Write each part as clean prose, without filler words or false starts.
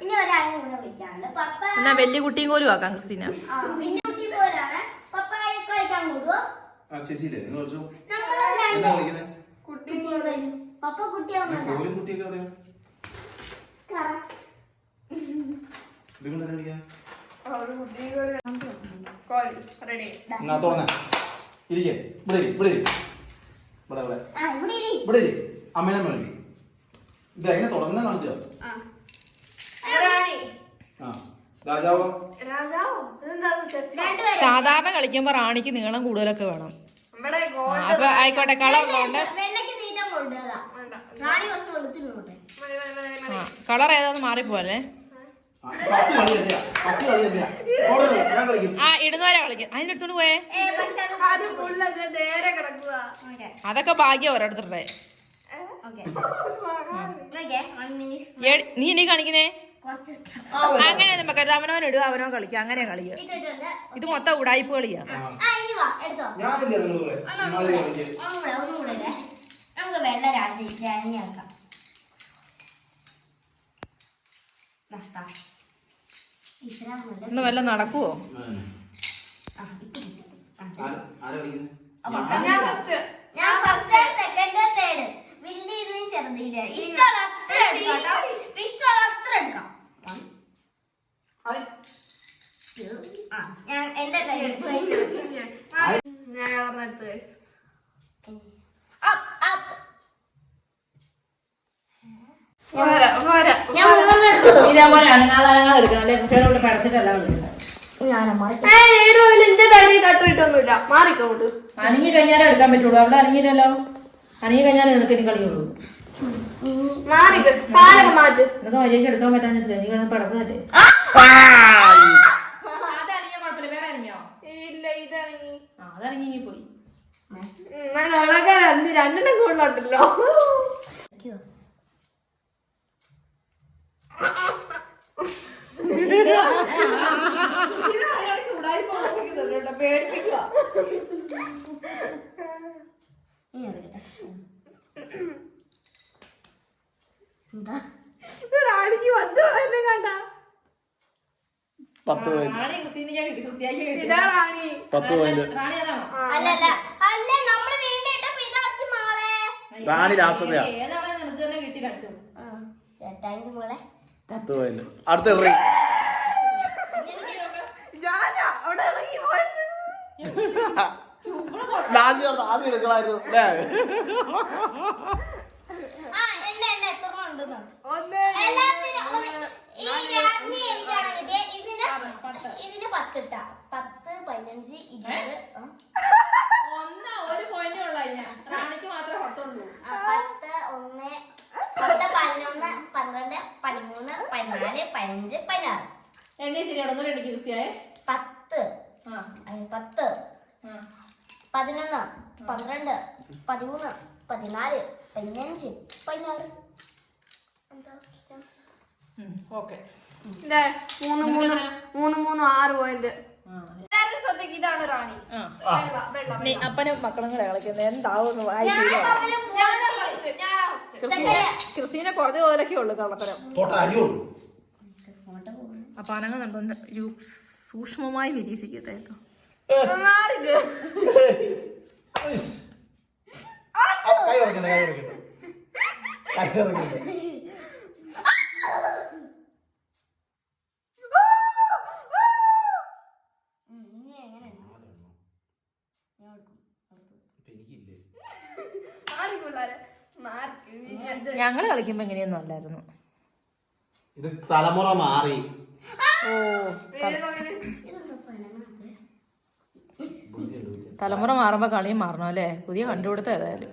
ഇനി ഒരാളെ കൂടെ വിളിക്കാനുണ്ട്. പപ്പ എന്നാ വലിയ കുട്ടിയും പോലും ആക്കാം ക്രിസ്റ്റീന. വലിയ കുട്ടി പോലാണ്. പപ്പ കളിക്കാൻ കൂടുവോ? പപ്പ കുട്ടിയാവുന്നുണ്ടോ? അമ്മേനെ വേണ്ടി ഇതെങ്ങനെ തുടങ്ങുന്ന കാണിച്ചോ? രാജാവോ? സാധാരണ കളിക്കുമ്പോ റാണിക്ക് നീളം കൂടുതലൊക്കെ വേണം. അപ്പൊ ആയിക്കോട്ടെ, കളറുള്ളതുകൊണ്ട് കളർ ഏതാന്ന് മാറിപ്പോല്ലേ. ആ ഇടുന്നവരെ കളിക്കും. അതിനെടുത്തോണ്ട് പോയേ. അതൊക്കെ ഭാഗ്യം ഓരോരുത്തരുടെ. നീ ഇനി കാണിക്കുന്നേ അങ്ങനെ നമുക്ക് അവനവൻ ഇടുക, അവനോ കളിക്കുക, അങ്ങനെ കളിക്കുക. ഇത് മൊത്തം ഉടായ്പ കളിയാ. നമുക്ക് വെള്ള രാജിയാക്കാം. ഇന്ന് വല്ല നടക്കുവോ? ഞാൻ ഫസ്റ്റ് സെക്കൻഡ് തേർഡ് വലിയ ഇതിനും ചെറുതില്ല. ഇഷ്ടമുള്ള അത്ര എടുക്കാം. എടുക്കാം. ഞാൻ എന്റെ കയ്യിൽ അനങ്ങി കഴിഞ്ഞാലേ എടുക്കാൻ പറ്റുള്ളൂ. അവിടെ അനങ്ങിയില്ലല്ലോ. അനങ്ങി കഴിഞ്ഞാലേ നിനക്ക് ഇനി കളിയുള്ളൂ. നിനക്ക് മര്യാദയ്ക്ക് എടുക്കാൻ പറ്റാഞ്ഞിട്ടില്ല. നീ കിടന്ന് പടച്ചതല്ലേ. അതനങ്ങിയ കുഴപ്പമില്ല. വേറെ അനങ്ങിയോ? അതനങ്ങി പോയി. രണ്ടെണ്ണം കൂടുതലുണ്ടല്ലോ. പേടിപ്പിക്കുക. റാണിക്ക് 10 എന്നെ കണ്ട 10 ഇതാ റാണി. 10 റാണി രാസതയാ. അടുത്ത ആദ്യം എടുക്കണായിരുന്നു അല്ലേ? ഇതിന് 10 ഇട്ടാ 10, 15, 20. ഒരു പോയിന്റ് റാണിക്ക് മാത്രമേ 10 ഉള്ളൂ. 10, 1, 10, 11, 12, 13, 14, 15, 16. എണ്ണി ശരിയാണ്. ഒന്നും എനിക്ക് കൃഷിയായേ 10, 10, 11, 12, 13, 14, 15, 16. എന്താ പ്രശ്നം? ഓക്കെ. 3, 6 പോയിന്റ്. ഇതാണ് റാണി. അപ്പനും മക്കളും കൂടെ കളിക്കുന്നത് എന്താവും. ക്രിസ്റ്റീനെ കുറഞ്ഞ പോലൊക്കെ ഉള്ളു കള്ളത്തരം. അപ്പൊ അനങ്ങുന്നുണ്ടോ സൂക്ഷ്മമായി നിരീക്ഷിക്കട്ടെ കേട്ടോ. ഞങ്ങള് കളിക്കുമ്പോ എങ്ങനെയൊന്നും അല്ലായിരുന്നു. ഇത് തലമുറ മാറി. തലമുറ മാറുമ്പോ കളിയും മാറണം അല്ലേ? പുതിയ കണ്ടുപിടുത്തം ഏതായാലും.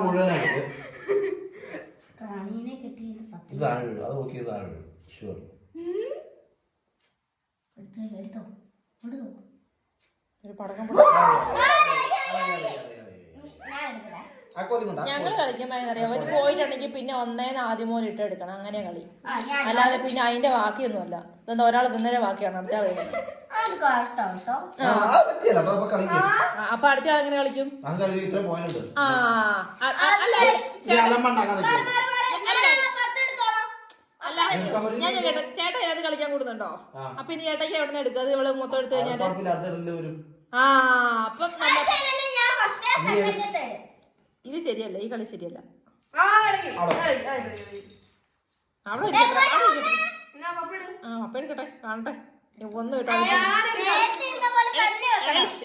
മുഴുവനായിട്ട് റാണീനെ കെട്ടി അത് നോക്കിയതാണ്. എടുത്തോ ഒരു പടക്കം ആ ഞങ്ങള് കളിക്കുമ്പോ അറിയാം അവര് പോയിട്ടുണ്ടെങ്കിൽ പിന്നെ ഒന്നേന്ന് ആദ്യം മോൻ ഇട്ടെടുക്കണം അങ്ങനെ കളി. അല്ലാതെ പിന്നെ അതിന്റെ ബാക്കിയൊന്നുമല്ല. ഇതെന്താ ഒരാൾ തിന്നേരെ ബാക്കിയാണ് അടുത്ത ആള് അപ്പൊ അടുത്ത ആൾ എങ്ങനെ കളിക്കും? ഞാൻ ചേട്ടാ അത് കളിക്കാൻ കൂടുന്നുണ്ടോ? അപ്പൊ ഇനി ചേട്ടയ്ക്ക് എവിടെ നിന്ന് എടുക്കുക? അത് ഇവള് മൊത്തം എടുത്തു കഴിഞ്ഞാൽ അപ്പൊ ഇത് ശരിയല്ല, ഈ കളി ശരിയല്ല. അവിടെ അപ്പ എടുക്കട്ടെ കാണട്ടെ ഒന്ന് കിട്ടാ.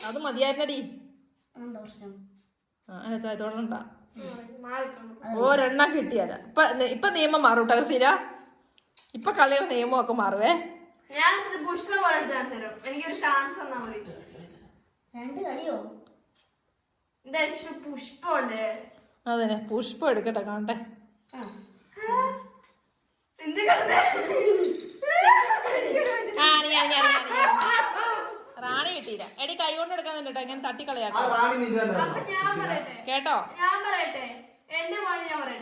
അത് മതിയായിരുന്നടി. തുടരണ്ട. ഒരെണ്ണം കിട്ടിയാല ഇപ്പൊ നിയമം മാറും കേട്ടോ സീര. ഇപ്പൊ കളിയുടെ നിയമമൊക്കെ മാറുവേ. എനിക്കൊരു ചാൻസ് തന്നാ മതി. രണ്ട് കളിയോ? പുഷ്പല്ലേ? അതന്നെ പുഷ്പം എടുക്കട്ടെ കാണട്ടെ. റാണി കിട്ടിയില്ല. എടി കൈ കൊണ്ട് എടുക്കാൻ കേട്ടോ, ഇങ്ങനെ തട്ടിക്കളയാട്ടോ കേട്ടോ.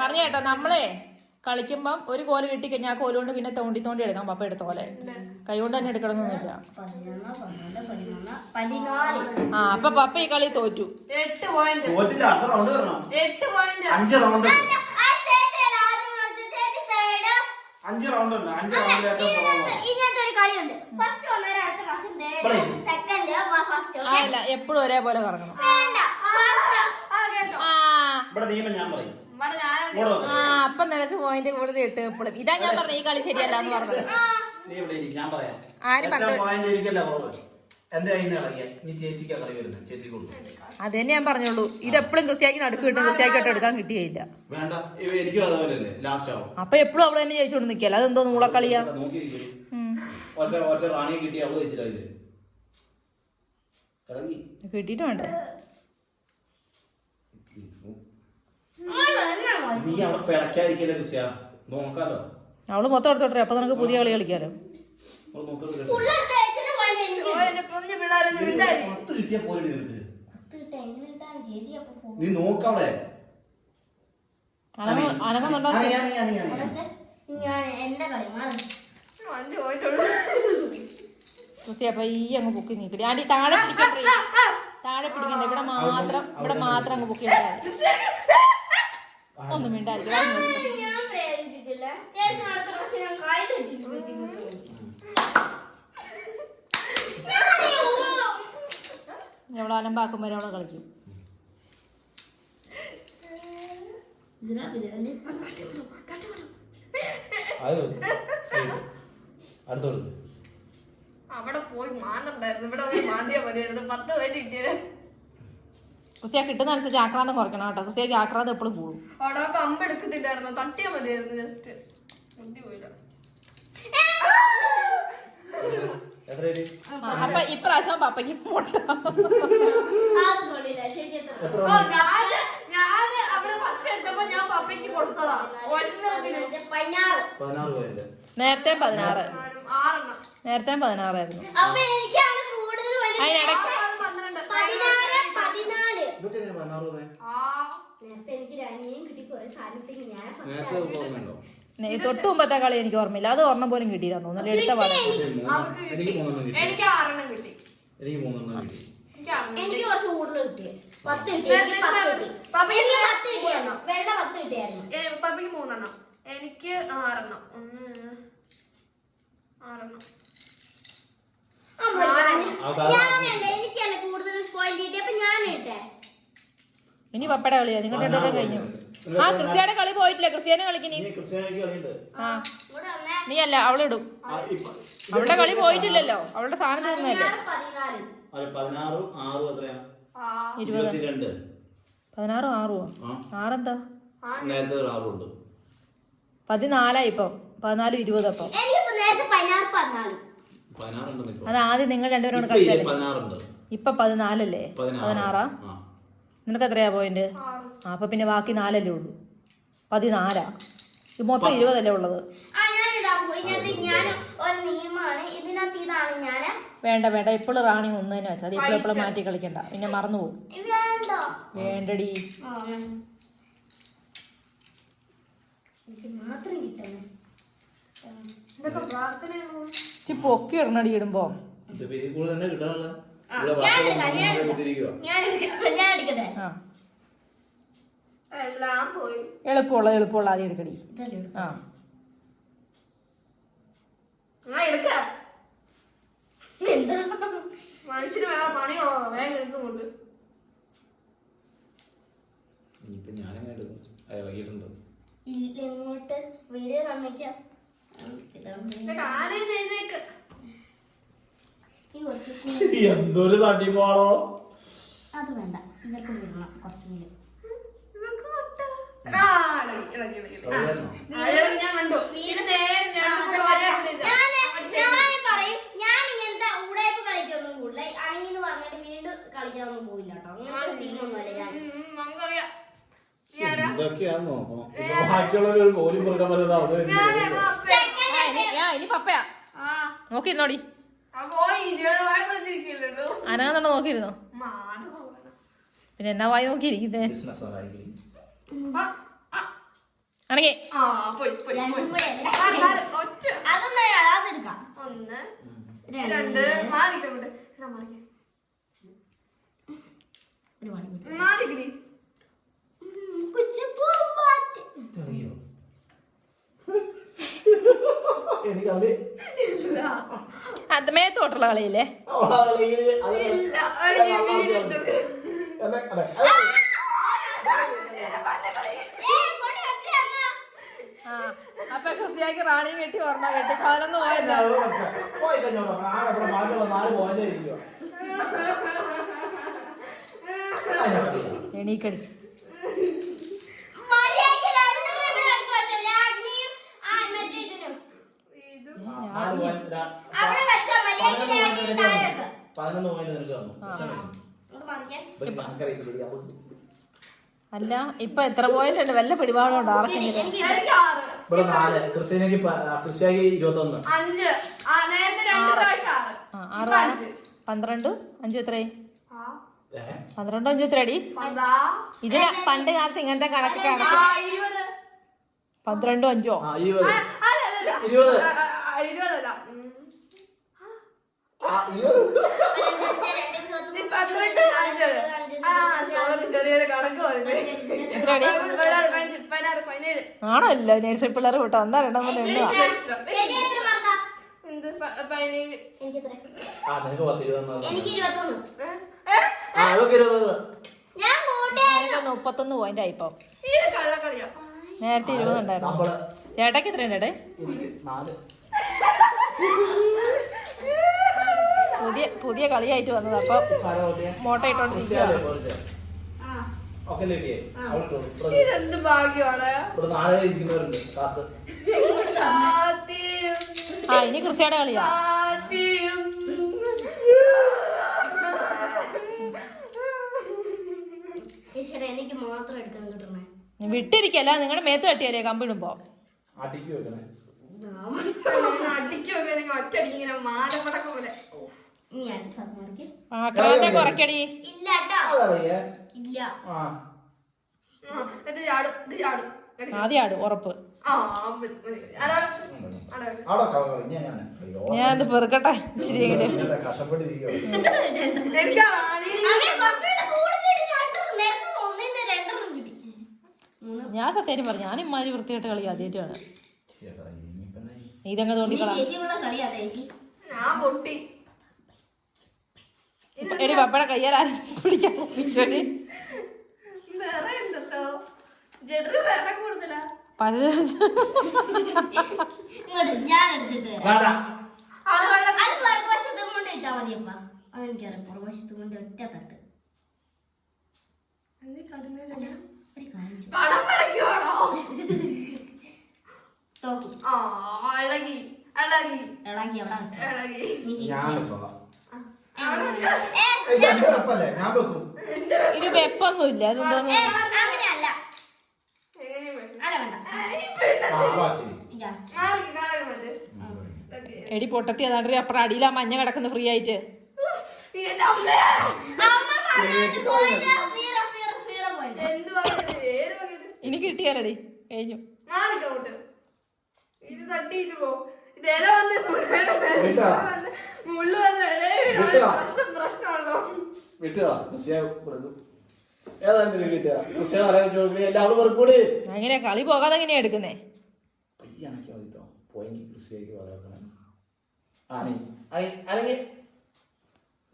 പറഞ്ഞു കേട്ടോ, നമ്മളെ കളിക്കുമ്പം ഒരു കോല് കിട്ടിക്കഴിഞ്ഞാൽ ആ കോല് കൊണ്ട് പിന്നെ തോണ്ടി തോണ്ടി എടുക്കാം. പപ്പ എടുത്ത പോലെ കൈ കൊണ്ട് തന്നെ എടുക്കണമെന്നൊന്നുമില്ല. അപ്പൊ പപ്പ ഈ കളി തോറ്റു. 8 പോയിന്റ്. അല്ല എപ്പോഴും ഒരേപോലെ കറങ്ങണം. അപ്പൊ നിനക്ക് പോയിന്റ് കൂടുതൽ കിട്ടും എപ്പോഴും. ഇതാ ഞാൻ പറഞ്ഞ ഈ കളി ശരിയല്ല എന്ന് പറഞ്ഞത്. ആരും അത് തന്നെ ഞാൻ പറഞ്ഞോളൂ. ഇതെപ്പോഴും കൃഷിയാക്കി നടുക്ക് കിട്ടും, കൃഷിയാക്കിട്ട് എടുക്കാൻ കിട്ടിയില്ല. അപ്പൊ എപ്പോഴും അവള് തന്നെ ജയിച്ചോണ്ട് നിക്കല്ല. അതെന്തോ മൂളക്കളിയാ. കിട്ടിട്ട് വേണ്ടേ? അവള് മൊത്തം എടുത്തോട്ടെ. അപ്പൊ നിനക്ക് പുതിയ കളി കളിക്കാലോ. അനങ്ങുന്നുണ്ടോ? അപ്പൊ ഈ അങ്ങ് ബുക്ക് നീക്കി ആന്റി താഴെ പിടിക്കണ്ടേ, താഴെ പിടിക്കണ്ട. ഇവിടെ മാത്രം അങ്ങ് ബുക്ക് ചെയ്താൽ ഒന്നും മിണ്ടായിരിക്കും. എവിടെ അലമ്പാക്കും വരെ അവിടെ കളിക്കും. അവിടെ പോയി മാന്നുണ്ടായിരുന്നു. ഇവിടെ മാന്തിയാ മതിയായിരുന്നു. 10 പോയിന്റ് കിട്ടിയത്. കുസിയ കിട്ടുന്ന അനുസരിച്ച് ആക്രാന്തം കുറയ്ക്കണം കേട്ടോ. കുസിയാക്ക് ആക്രാന്തം എപ്പോഴും പോകും. അവിടെ കമ്പ് എടുക്കുന്നില്ലായിരുന്നു. തട്ടിയാ മതിയായിരുന്നു. ജസ്റ്റ് ബുദ്ധി പോയില്ല. അപ്പൊ ഇപ്രാവശ്യം പപ്പയ്ക്ക് മുട്ട. ഞാൻ അവിടെ ഫസ്റ്റ് എടുത്തപ്പോ ഞാൻ പപ്പയ്ക്ക് കൊടുത്തതാ. നേരത്തെ 16. നേരത്തെ 16 ആയിരുന്നു. തൊട്ട് മുമ്പത്തെ കളി എനിക്ക് ഓർമ്മയില്ല. അത് ഓർമ്മ പോലും കിട്ടിയില്ല തോന്നുന്നു. എടുത്ത പാടാ. എനിക്ക് 6 കിട്ടി. എനിക്ക് കുറച്ച് കൂടുതൽ കിട്ടി. 10 കിട്ടി. പപ്പയ്ക്ക് 10 കിട്ടിയായിരുന്നു. വെള്ള 10 കിട്ടിയായിരുന്നു. പപ്പയ്ക്ക് 3 എനിക്ക് 6 ഞാനല്ലേ എനിക്കല്ലേ കൂടുതൽ പോയിന്റ് കിട്ടി. അപ്പൊ ഞാൻ ഇട്ടേ. ഇനി പപ്പയുടെ കളിയാ. നിങ്ങളുടെ ഇടയിൽ കഴിഞ്ഞു. ആ ക്രിസ്ത്യാനെ കളി പോയിട്ടില്ല. ക്രിസ്ത്യാനെ കളിക്കിനി. നീ അല്ല അവളിടും. അവളുടെ കളി പോയിട്ടില്ലല്ലോ. അവളുടെ സാധനം തീർന്നല്ലേ. 16 6 6 എന്താ 14 ഇപ്പം 14 20 അപ്പം. അത് ആദ്യം നിങ്ങൾ രണ്ടുപേരോട് കളിച്ചാലേ. ഇപ്പൊ 14 അല്ലേ? 16 നിനക്ക് എത്രയാ പോയിന്റ്? അപ്പൊ പിന്നെ ബാക്കി 4 അല്ലേ ഉള്ളൂ. 14 മൊത്തം 20 അല്ലേ ഉള്ളത്. വേണ്ട വേണ്ട ഇപ്പോഴും റാണി ഒന്നതിനെ വെച്ചാൽ അത് ഇപ്പോഴും മാറ്റി കളിക്കണ്ട. പിന്നെ മറന്നു പോകും. വേണ്ടടി എനിക്ക് മാത്രം കിട്ടണം. ഇതൊക്കെ പ്രാർത്ഥനയാണോ? ഇച്ചി പൊക്കി ഇടണടി ഇടുമ്പോ. ഇതിപ്പോ ഇതിൽ കൂടുതൽ തന്നെ കിട്ടാനുള്ള ഇവിടെ ഞാൻ ബാക്കിയുള്ള എടുക്കാം, കുത്തിരിക്കുവാ. ഞാൻ എടുക്കട്ടെ. ആ എല്ലാം പോയി. എളുപ്പമുള്ള ആദ്യം എടുക്കടി. ഇതല്ലേ എടുക്കാം. ആ എടുക്ക. എന്താ മനുഷ്യന് വേറെ പണിയുള്ളതാ, വേഗം എടുക്കുന്നുണ്ട്. ഇനിയിപ്പോ ഞാനെങ്ങനെ എടുക്കും? ഇളകിയിട്ടുണ്ട്. ഇങ്ങോട്ട് വീഡിയോ കാണിക്കാം. ആരെയും എഴുന്നേക്ക്. ഈ കുറച്ച് എന്തൊരു തട്ടിപ്പാണോ? അത് വേണ്ട, ഇവർക്ക് വിടണം കുറച്ചുകൂടി. ആ, ഇളകി. ഞാൻ കണ്ടു. ഇത് നേരെ ഞാൻ പറയും, ഞാൻ ഇങ്ങനത്തെ ഊടായ്പ കളിക്കൊന്നും കൂടില്ല. അണിങ്ങിന്ന് പറഞ്ഞിട്ട് വീണ്ടും കളിക്കാനൊന്നും പോയില്ല കേട്ടോ. അങ്ങനത്തെ ടീമൊന്നുമല്ല ഞാൻ. നമുക്കറിയാം. ഇതൊക്കെയാന്ന് നോക്കണം. ബാക്കിയുള്ളവർ ഒരു കോലും പെറുക്കാൻ പറ്റുന്ന അവസ്ഥ. ഇനി പപ്പയാ നോക്കിയിരുന്നോടി. അനാന്നുണ്ടോ നോക്കിയിരുന്നോ? പിന്നെ എന്നാ വായി നോക്കിയിരിക്കുന്നേ? ആണെങ്കിൽ രണ്ടും കൂടെ അല്ല. അതൊന്നും അതെടുക്കാം. 1 2 മാറിക്കോട്ടെ. ഒരു മണി മാറിക്കടി. കുച്ചിപ്പൂമ്പാറ്റ്. അത് മേത്തോട്ടുള്ള കളിയില്ലേ? ആ അപ്പൊ ക്രിസ്ത്യാനിക്ക് റാണി കെട്ടി ഓർമ്മ കെട്ടി 11 പോയല്ലോ. എണീക്കടി. അവിടെ വെച്ചാ മര്യാദ. 11 പോയിന്റ് നിനക്ക് വന്നു. അല്ല ഇപ്പൊ എത്ര പോയിന്റ് ഉണ്ട്? വല്ല പിടിപാടുണ്ടോ ആർക്കെങ്കിലും? ഇവിടെ 4. ക്രിസ്ത്യാനിക്ക് 21. 5. നേരത്തെ 2 പ്രാവശ്യം 6. 6 12 5 എത്രയായി? 12 5 എത്രയടി? ഇത് പണ്ട് കാലത്ത് ഇങ്ങനത്തെ കണക്ക് കാണിച്ചു. 12 5 20. ചെറിയൊരു കണക്ക് ആണോ? ഇല്ല നേഴ്സറി പിള്ളേർ വിട്ടോ എന്താ രണ്ടെന്ന് എണ്ണുക. എനിക്ക് 21. ഞാൻ 31 പോയിന്റ് ആയിപ്പോ. കള്ളക്കളിയാ. നേരത്തെ 20 ഉണ്ടായിരുന്നു. ചേട്ടക്ക് എത്രയുണ്ട് ചേട്ടേ? പുതിയ കളിയായിട്ട് വന്നത്. അപ്പൊ മോട്ട ഇട്ടോണ്ടിരിക്കുക. ഇതെന്ത് ഭാഗ്യമാണ്. ആ ഇനി ക്രിസ്ത്യാടെ കളിയാ. എനിക്ക് മാത്രം എടുക്കാൻ കിട്ടണേ. വിട്ടിരിക്കല്ല, നിങ്ങളുടെ മേത്ത് തട്ടിയല്ലേ കമ്പിടുമ്പോ. ആക്രാന്തം കുറയ്ക്കടി. ഇല്ല ഇല്ല. ആദ്യം ആടും ഉറപ്പ്. ഞാനത് പെറുക്കട്ടെ ഇച്ചിരിയെങ്കിലും. ഞാൻ സത്യം പറഞ്ഞു, ഞാൻ ഇമ്മാതിരി വൃത്തിയായിട്ട് കളി ആദ്യമായിട്ടാണ്. ഇതങ്ങ് തോണ്ടിക്കളാം. എടി പപ്പടെ കയ്യാൽ പിടിക്കാൻ ഞാൻ എടുത്തിട്ട് അത് പുറകുവശത്തും കൊണ്ട് ഇട്ടാ മതിയപ്പ. അതെനിക്കറിയാം. പുറകുവശത്തും കൊണ്ട് ഒറ്റ തട്ട്. ഇളകി അവിടെ ഇത് വെപ്പൊന്നുമില്ല. അതെന്തോന്നു അങ്ങനെയല്ല. എടി പൊട്ടത്തി അതാണ്ട് അപ്പുറം അടിയിൽ ആ മഞ്ഞ കിടക്കുന്ന ഫ്രീ ആയിട്ട്. ഇനി കിട്ടിയാലടി കഴിഞ്ഞു. മാറിക്കോട്ട്. ഇത് തട്ടി ഇത് പോ. ഇത് ഇല വന്ന് മുള്ളു വന്ന് പ്രശ്നമാണല്ലോ. വിട്ടുക ഏതായാലും കിട്ടുക കൃഷിയെ ആലോചിച്ച് എല്ലാവരും വെറുക്കൂടി അങ്ങനെ കളി പോകാതെ എങ്ങനെയാ എടുക്കുന്നേ? പയ്യാണൊക്കെ മതിട്ടോ പോയെങ്കിൽ കൃഷിയേക്ക് പറയാൻ അല്ലെങ്കിൽ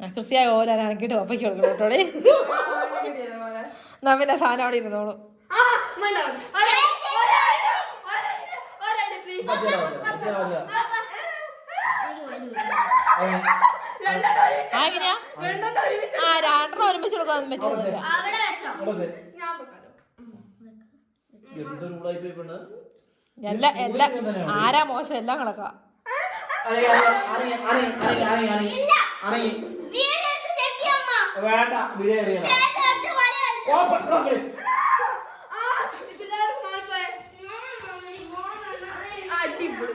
ക്രിസ്ത്യായ ഓരോരാണെങ്കിട്ട് ഒപ്പയ്ക്ക് കൊടുക്കണം കേട്ടോടെ. എന്നാ പിന്നെ സാധനം അവിടെ ഇരുന്നോളൂ. എങ്ങനെയാ? ആ രണ്ടെണ്ണം ഒരുമിച്ച് കൊടുക്കാനൊന്നും പറ്റില്ല. അവിടെ വെച്ചോ. എല്ലാം ആരാ മോശം എല്ലാം കണക്കാ. വേണ്ട അടിപൊളി.